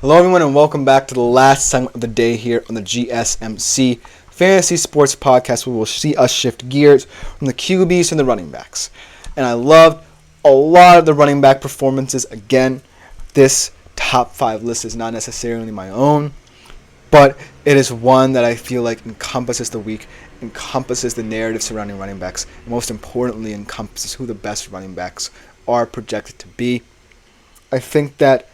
Hello everyone and welcome back to the last segment of the day here on the GSMC Fantasy Sports Podcast, where we'll see us shift gears from the QBs to the running backs. And I loved a lot of the running back performances. Again, this top 5 list is not necessarily my own, but it is one that I feel like encompasses the week, encompasses the narrative surrounding running backs, and most importantly encompasses who the best running backs are projected to be. I think that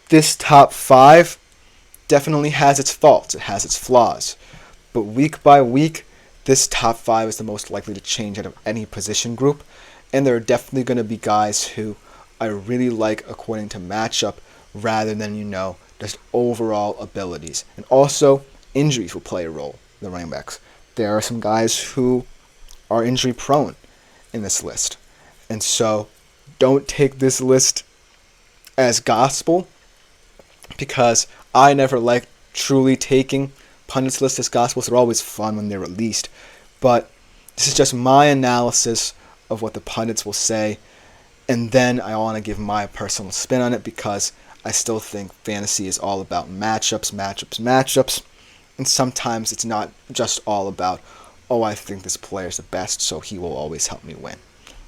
this top 5 definitely has its faults, it has its flaws, but week by week, this top 5 is the most likely to change out of any position group, and there are definitely going to be guys who I really like according to matchup rather than, just overall abilities. And also, injuries will play a role in the running backs. There are some guys who are injury prone in this list, and so don't take this list as gospel, because I never liked truly taking pundits' lists as gospels. They're always fun when they're released, but this is just my analysis of what the pundits will say, and then I want to give my personal spin on it, because I still think fantasy is all about matchups, and sometimes it's not just all about, I think this player is the best, so he will always help me win.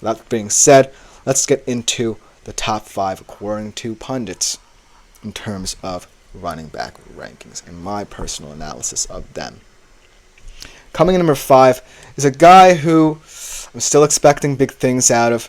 With that being said, let's get into the top 5 according to pundits in terms of running back rankings and my personal analysis of them. Coming in number 5 is a guy who I'm still expecting big things out of.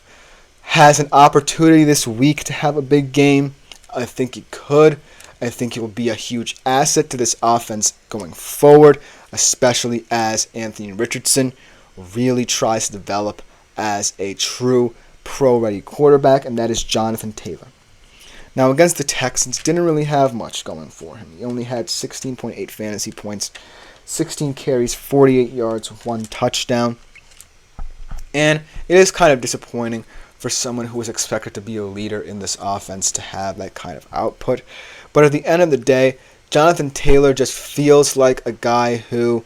Has an opportunity this week to have a big game. I think he could. I think he will be a huge asset to this offense going forward, especially as Anthony Richardson really tries to develop as a true pro-ready quarterback, and that is Jonathan Taylor. Now, against the Texans, didn't really have much going for him. He only had 16.8 fantasy points, 16 carries, 48 yards, 1 touchdown. And it is kind of disappointing for someone who was expected to be a leader in this offense to have that kind of output. But at the end of the day, Jonathan Taylor just feels like a guy who,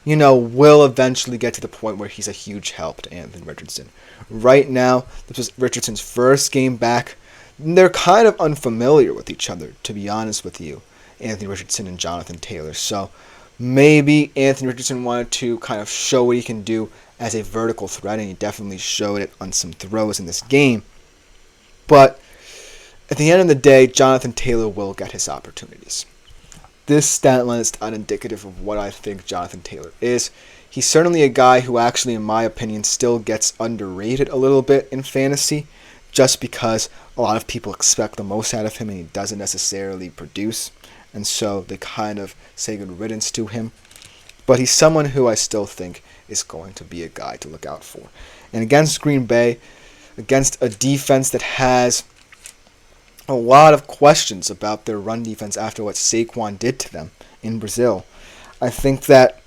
will eventually get to the point where he's a huge help to Anthony Richardson. Right now, this was Richardson's first game back. They're kind of unfamiliar with each other, to be honest with you, Anthony Richardson and Jonathan Taylor. So maybe Anthony Richardson wanted to kind of show what he can do as a vertical threat, and he definitely showed it on some throws in this game. But at the end of the day, Jonathan Taylor will get his opportunities. This stat line is not indicative of what I think Jonathan Taylor is. He's certainly a guy who actually, in my opinion, still gets underrated a little bit in fantasy, just because a lot of people expect the most out of him and he doesn't necessarily produce, and so they kind of say good riddance to him. But he's someone who I still think is going to be a guy to look out for. And against Green Bay, against a defense that has a lot of questions about their run defense after what Saquon did to them in Brazil, I think that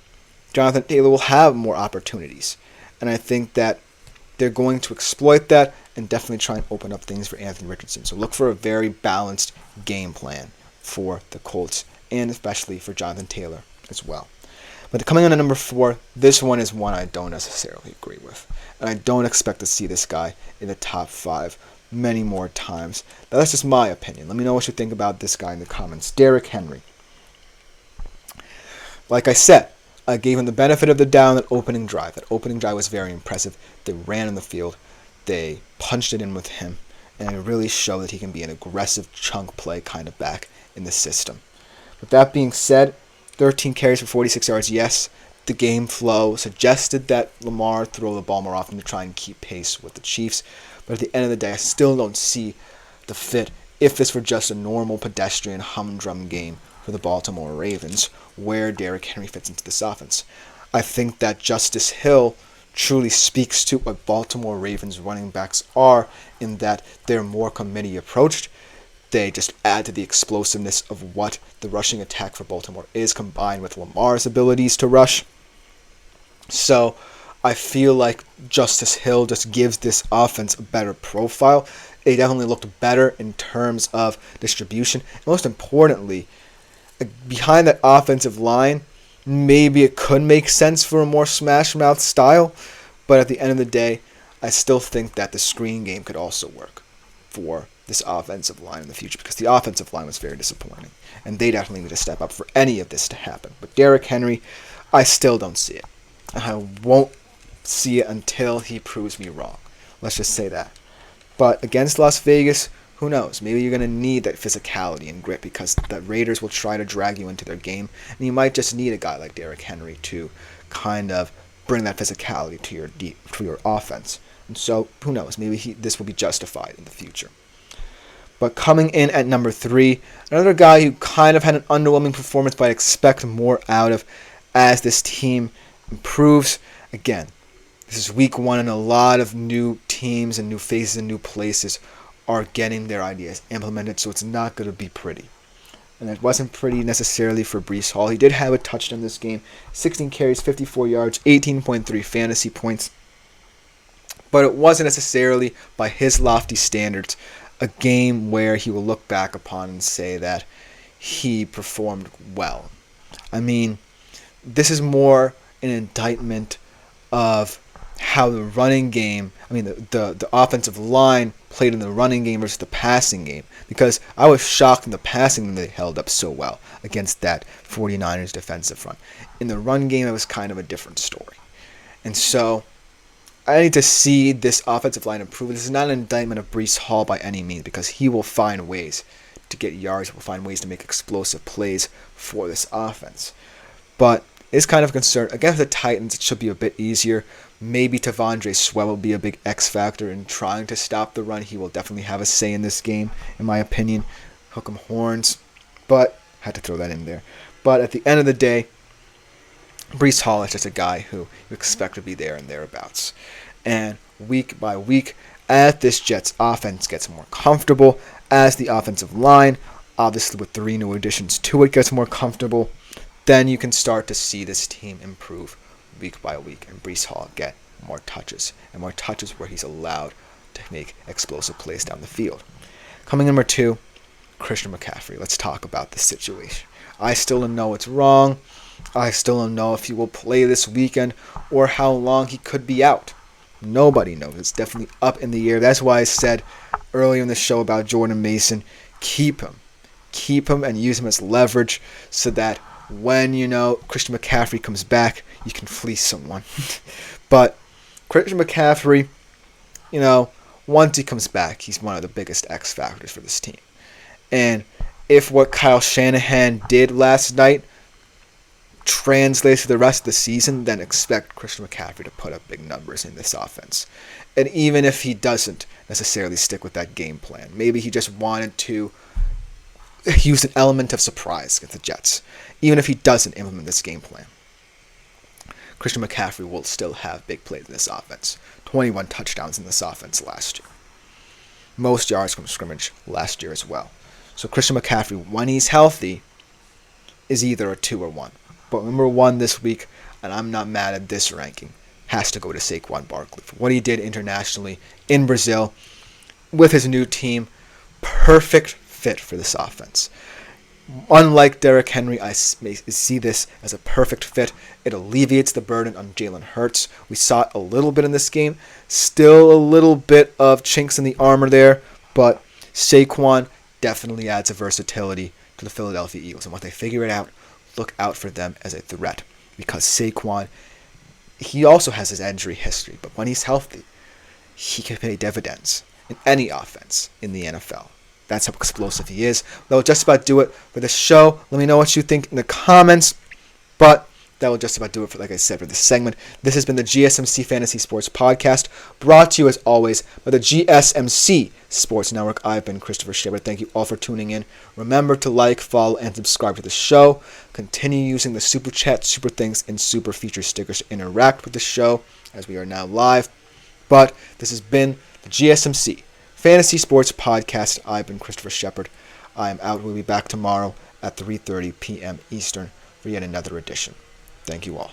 Jonathan Taylor will have more opportunities. And I think that they're going to exploit that and definitely try and open up things for Anthony Richardson. So look for a very balanced game plan for the Colts, and especially for Jonathan Taylor as well. But coming on to number 4, this one is one I don't necessarily agree with. And I don't expect to see this guy in the top 5 many more times. Now, that's just my opinion. Let me know what you think about this guy in the comments. Derrick Henry. Like I said, I gave him the benefit of the doubt on that opening drive. That opening drive was very impressive. They ran in the field. They punched it in with him. And it really showed that he can be an aggressive chunk play kind of back in the system. With that being said, 13 carries for 46 yards. Yes, the game flow suggested that Lamar throw the ball more often to try and keep pace with the Chiefs. But at the end of the day, I still don't see the fit if this were just a normal pedestrian humdrum game for the Baltimore Ravens, where Derrick Henry fits into this offense. I think that Justice Hill truly speaks to what Baltimore Ravens running backs are, in that they're more committee approached. They just add to the explosiveness of what the rushing attack for Baltimore is, combined with Lamar's abilities to rush. So I feel like Justice Hill just gives this offense a better profile. They definitely looked better in terms of distribution. Most importantly, behind that offensive line, maybe it could make sense for a more smash mouth style, but at the end of the day, I still think that the screen game could also work for this offensive line in the future, because the offensive line was very disappointing, and they definitely need to step up for any of this to happen. But Derrick Henry, I still don't see it. I won't see it until he proves me wrong. Let's just say that. But against Las Vegas, who knows? Maybe you're going to need that physicality and grit, because the Raiders will try to drag you into their game, and you might just need a guy like Derrick Henry to kind of bring that physicality to your offense. And so, who knows? Maybe this will be justified in the future. But coming in at number 3, another guy who kind of had an underwhelming performance, but I expect more out of as this team improves. Again, this is week 1, and a lot of new teams and new faces and new places are getting their ideas implemented, so it's not going to be pretty. And it wasn't pretty necessarily for Breece Hall. He did have a touchdown this game, 16 carries, 54 yards, 18.3 fantasy points. But it wasn't necessarily, by his lofty standards, a game where he will look back upon and say that he performed well. I mean, this is more an indictment of how the running game, the offensive line played in the running game versus the passing game, because I was shocked in the passing game they held up so well against that 49ers defensive front. In the run game, it was kind of a different story. And so I need to see this offensive line improve. This is not an indictment of Breece Hall by any means, because he will find ways to get yards, will find ways to make explosive plays for this offense. But it's kind of a concern. Against the Titans, it should be a bit easier. Maybe T'Vondre Sweat will be a big X factor in trying to stop the run. He will definitely have a say in this game, in my opinion. Hook 'em horns. But, had to throw that in there. But at the end of the day, Breece Hall is just a guy who you expect to be there and thereabouts. And week by week, as this Jets offense gets more comfortable, as the offensive line, obviously with 3 new additions to it, gets more comfortable, then you can start to see this team improve week by week, and Breece Hall get more touches, and more touches where he's allowed to make explosive plays down the field. Coming in number 2, Christian McCaffrey. Let's talk about this situation. I still don't know what's wrong. I still don't know if he will play this weekend or how long he could be out. Nobody knows. It's definitely up in the air. That's why I said earlier in the show about Jordan Mason, keep him. Keep him and use him as leverage so that when, Christian McCaffrey comes back, you can fleece someone. But Christian McCaffrey, once he comes back, he's one of the biggest X factors for this team. And if what Kyle Shanahan did last night translates to the rest of the season, then expect Christian McCaffrey to put up big numbers in this offense. And even if he doesn't necessarily stick with that game plan, maybe he just wanted to use an element of surprise against the Jets. Even if he doesn't implement this game plan, Christian McCaffrey will still have big plays in this offense. 21 touchdowns in this offense last year. Most yards from scrimmage last year as well. So Christian McCaffrey, when he's healthy, is either a 2 or 1. But number 1 this week, and I'm not mad at this ranking, has to go to Saquon Barkley. For what he did internationally in Brazil with his new team, perfect fit for this offense. Unlike Derrick Henry, I see this as a perfect fit. It alleviates the burden on Jalen Hurts. We saw it a little bit in this game. Still a little bit of chinks in the armor there, but Saquon definitely adds a versatility to the Philadelphia Eagles. And once they figure it out, look out for them as a threat. Because Saquon, he also has his injury history, but when he's healthy, he can pay dividends in any offense in the NFL. That's how explosive he is. That will just about do it for the show. Let me know what you think in the comments. But that will just about do it for, like I said, for this segment. This has been the GSMC Fantasy Sports Podcast, brought to you as always by the GSMC Sports Network. I've been Christopher Shepard. Thank you all for tuning in. Remember to like, follow, and subscribe to the show. Continue using the Super Chat, Super Things, and Super Feature stickers to interact with the show as we are now live. But this has been the GSMC Fantasy Sports Podcast. I've been Christopher Shepard. I am out. We'll be back tomorrow at 3:30 p.m. Eastern for yet another edition. Thank you all.